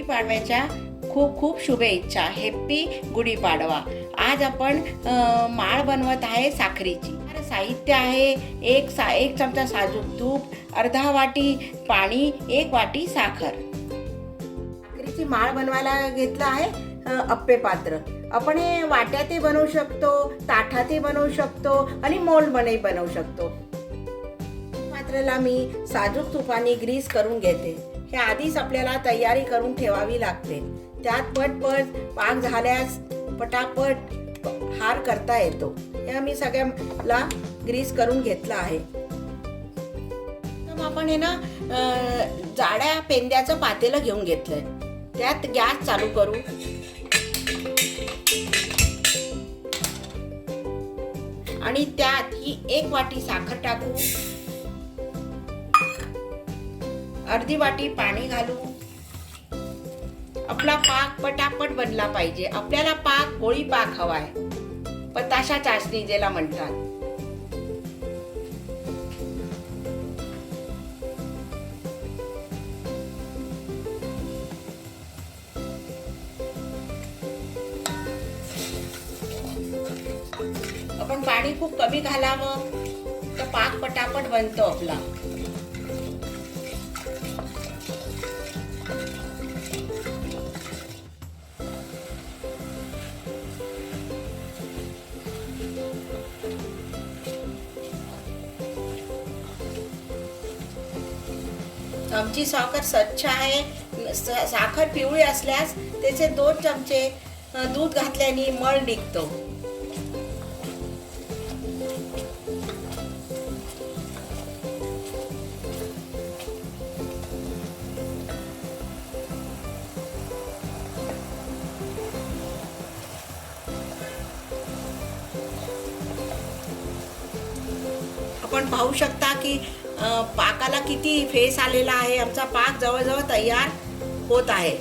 गुढीपाडव्याच्या खूप खूप शुभेच्छा. हॅप्पी गुढीपाडवा. आज आपण माळ बनवत आहे साखरेची. साहित्य आहे एक चमचा साजूक तूप, अर्धा वाटी पाणी, 1 वाटी साखर. साखरेची माळ बनवायला घेतलं आहे अप्पे पात्र. आपण हे वाट्यातही बनवू शकतो, ताटातही बनवू शकतो आणि मोल्डमध्ये बनवू शकतो. पात्राला मी साजूक तुपाने ग्रीस करून घेते. हे आधीच आपल्याला तयारी करून ठेवावी लागते. त्यात पटपट पाक झाल्यास पटापट हार करता येतो. हे मी सगळ्याला ग्रीस करून घेतला आहे. तर आपण हे ना जाड्या पेंद्याचं पातेलं घेऊन घेतलंय. त्यात गॅस चालू करू. आणि त्यात ही 1 वाटी साखर टाकू, अर्धी वाटी पाणी घालू. आपला पाक पटापट बनला पाहिजे. आपल्याला पाक गोळी पाक हवाय, पताशा चाशणी ज्याला म्हणतात. आपण पाणी खूप कमी घालावं तर पाक पटापट बनतो आपला. आमची साखर स्वच्छ आहे. साखर पिवळी असल्यास त्याचे 2 चमचे दूध घातल्याने मळ निघतो. आपण पाहू शकता की पाकाला किती फेस आलेला आहे. आमचा पाक जवळजवळ तयार होत आहे.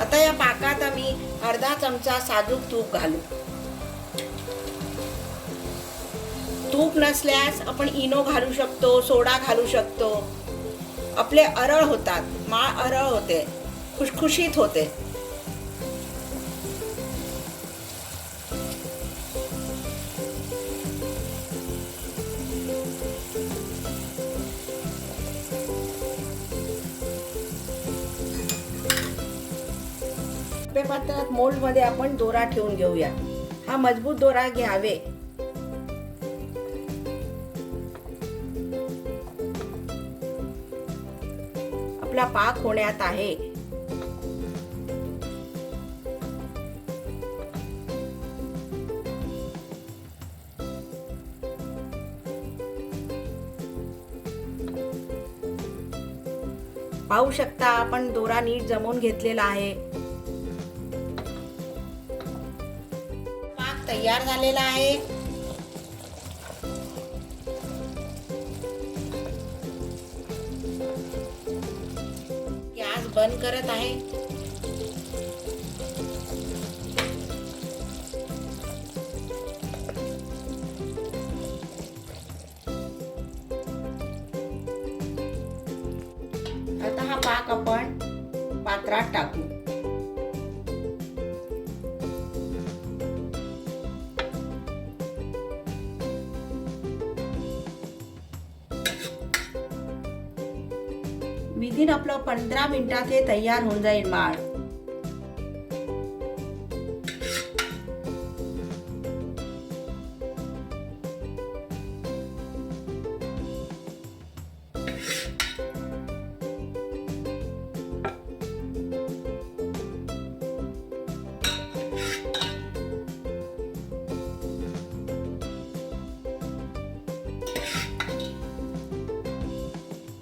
आता या पाकात आम्ही अर्धा चमचा साजूक तूप घालू. तूप नसल्यास आपण इनो घालू शकतो, सोडा घालू शकतो. आपले अरळ होतात, माळ अरळ होते, खुशखुशीत होते. पात्रात मोल्ड मध्ये आपण दोरा ठेवून घेऊया. हा मजबूत दोरा घ्यावे. आपला पाक होण्यात आहे. पाहू शकता आपण दोरा नीट जमवून घेतलेला आहे. तयार झालेला आहे. गॅस बंद करत आहे. आता हा पाक आपण पात्रात टाकू. विदिन आपलं 15 मिनिटात हे तयार होऊन जाईल माळ.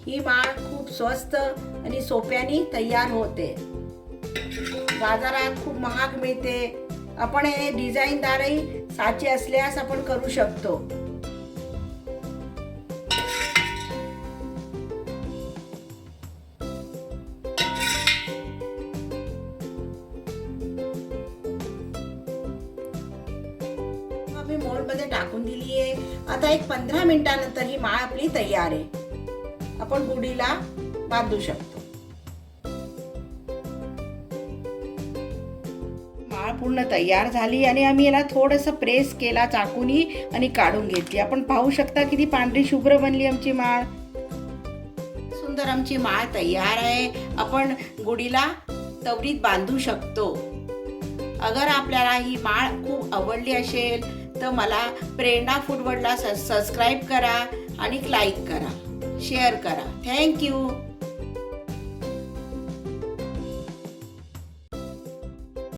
ही माळ खूप स्वस्त आणि सोप्याने तयार होते. बाजारात खूप महाग मिळते. आपण हे डिझाईनदारही साचे असल्यास आपण करू शकतो. मी मोल्ड मध्ये टाकून दिली आहे. आता एक 15 मिनिटानंतर ही माळ आपली तयार आहे. आपण गुढीला बांधू शकतो. पूर्ण तयार झाली आणि आम्ही याला थोडंसं प्रेस केला चाकूनी आणि काढून घेतली. आपण पाहू शकता किती पांढरी शुभ्र बनली आमची माळ. सुंदर आमची माळ तयार आहे. आपण गुढीला तवरीत बांधू शकतो. अगर आपल्याला ही माळ खूप आवडली असेल तर मला प्रेरणा फूड वर्ल्डला सबस्क्राईब करा आणि लाईक करा, शेअर करा. थँक्यू.